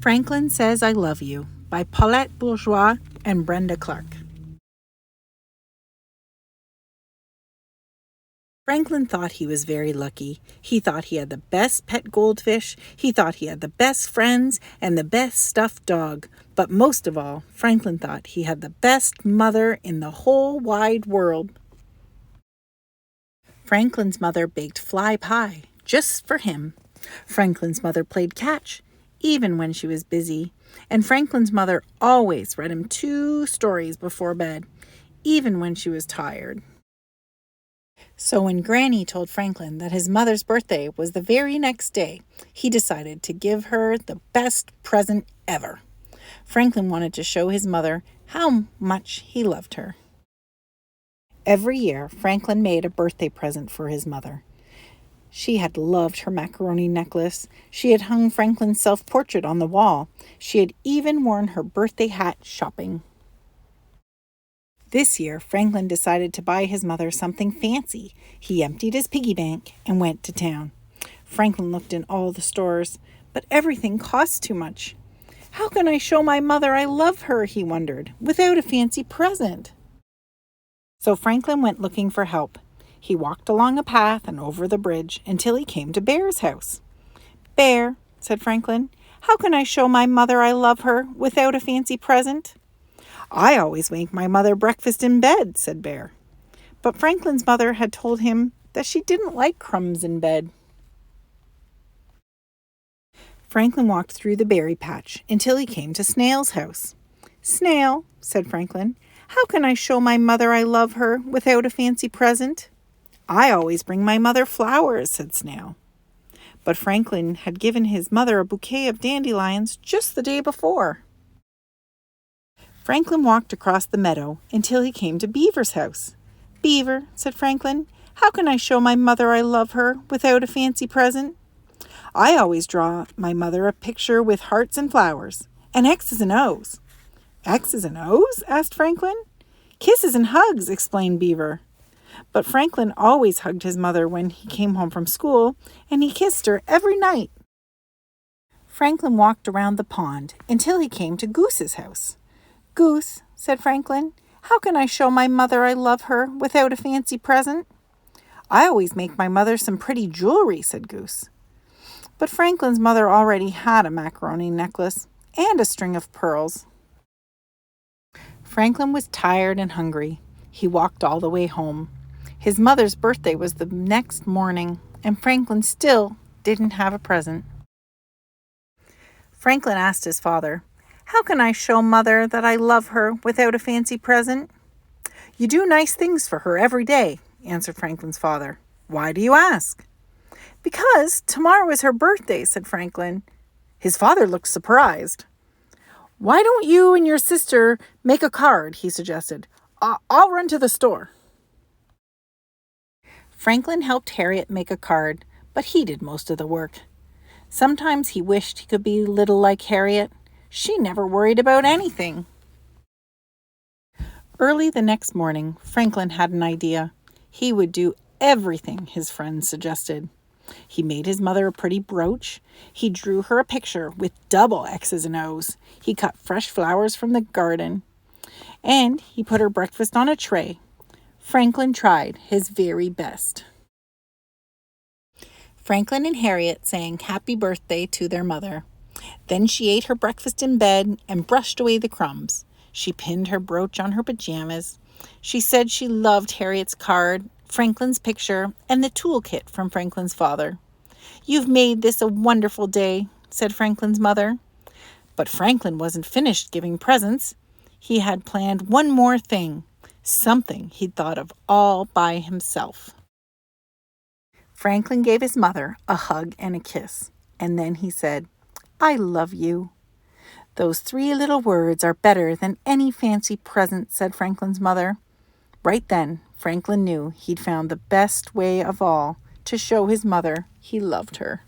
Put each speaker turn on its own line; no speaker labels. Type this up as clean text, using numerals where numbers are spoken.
Franklin Says I Love You by Paulette Bourgeois and Brenda Clark. Franklin thought he was very lucky. He thought he had the best pet goldfish, he thought he had the best friends, and the best stuffed dog. But most of all, Franklin thought he had the best mother in the whole wide world. Franklin's mother baked fly pie, just for him. Franklin's mother played catch, even when she was busy. And Franklin's mother always read him 2 stories before bed, even when she was tired. So when Granny told Franklin that his mother's birthday was the very next day, he decided to give her the best present ever. Franklin wanted to show his mother how much he loved her. Every year, Franklin made a birthday present for his mother. She had loved her macaroni necklace. She had hung Franklin's self-portrait on the wall. She had even worn her birthday hat shopping. This year, Franklin decided to buy his mother something fancy. He emptied his piggy bank and went to town. Franklin looked in all the stores, but everything cost too much. How can I show my mother I love her, he wondered, without a fancy present? So Franklin went looking for help. He walked along a path and over the bridge until he came to Bear's house. "Bear," said Franklin, "how can I show my mother I love her without a fancy present?" "I always make my mother breakfast in bed," said Bear. But Franklin's mother had told him that she didn't like crumbs in bed. Franklin walked through the berry patch until he came to Snail's house. "Snail," said Franklin, "how can I show my mother I love her without a fancy present?" "I always bring my mother flowers," said Snail. But Franklin had given his mother a bouquet of dandelions just the day before. Franklin walked across the meadow until he came to Beaver's house. "Beaver," said Franklin, "how can I show my mother I love her without a fancy present?" "I always draw my mother a picture with hearts and flowers, and X's and O's." "X's and O's?" asked Franklin. "Kisses and hugs," explained Beaver. But Franklin always hugged his mother when he came home from school, and he kissed her every night. Franklin walked around the pond until he came to Goose's house. "Goose," said Franklin, "how can I show my mother I love her without a fancy present?" "I always make my mother some pretty jewelry," said Goose. But Franklin's mother already had a macaroni necklace and a string of pearls. Franklin was tired and hungry. He walked all the way home. His mother's birthday was the next morning, and Franklin still didn't have a present. Franklin asked his father, "How can I show Mother that I love her without a fancy present?" "You do nice things for her every day," answered Franklin's father. "Why do you ask?" "Because tomorrow is her birthday," said Franklin. His father looked surprised. "Why don't you and your sister make a card?" he suggested. I'll run to the store." Franklin helped Harriet make a card, but he did most of the work. Sometimes he wished he could be little like Harriet. She never worried about anything. Early the next morning, Franklin had an idea. He would do everything his friends suggested. He made his mother a pretty brooch. He drew her a picture with double X's and O's. He cut fresh flowers from the garden. And he put her breakfast on a tray. Franklin tried his very best. Franklin and Harriet sang happy birthday to their mother. Then she ate her breakfast in bed and brushed away the crumbs. She pinned her brooch on her pajamas. She said she loved Harriet's card, Franklin's picture, and the toolkit from Franklin's father. "You've made this a wonderful day," said Franklin's mother. But Franklin wasn't finished giving presents. He had planned one more thing, something he'd thought of all by himself. Franklin gave his mother a hug and a kiss, and then he said, "I love you." "Those 3 little words are better than any fancy present," said Franklin's mother. Right then, Franklin knew he'd found the best way of all to show his mother he loved her.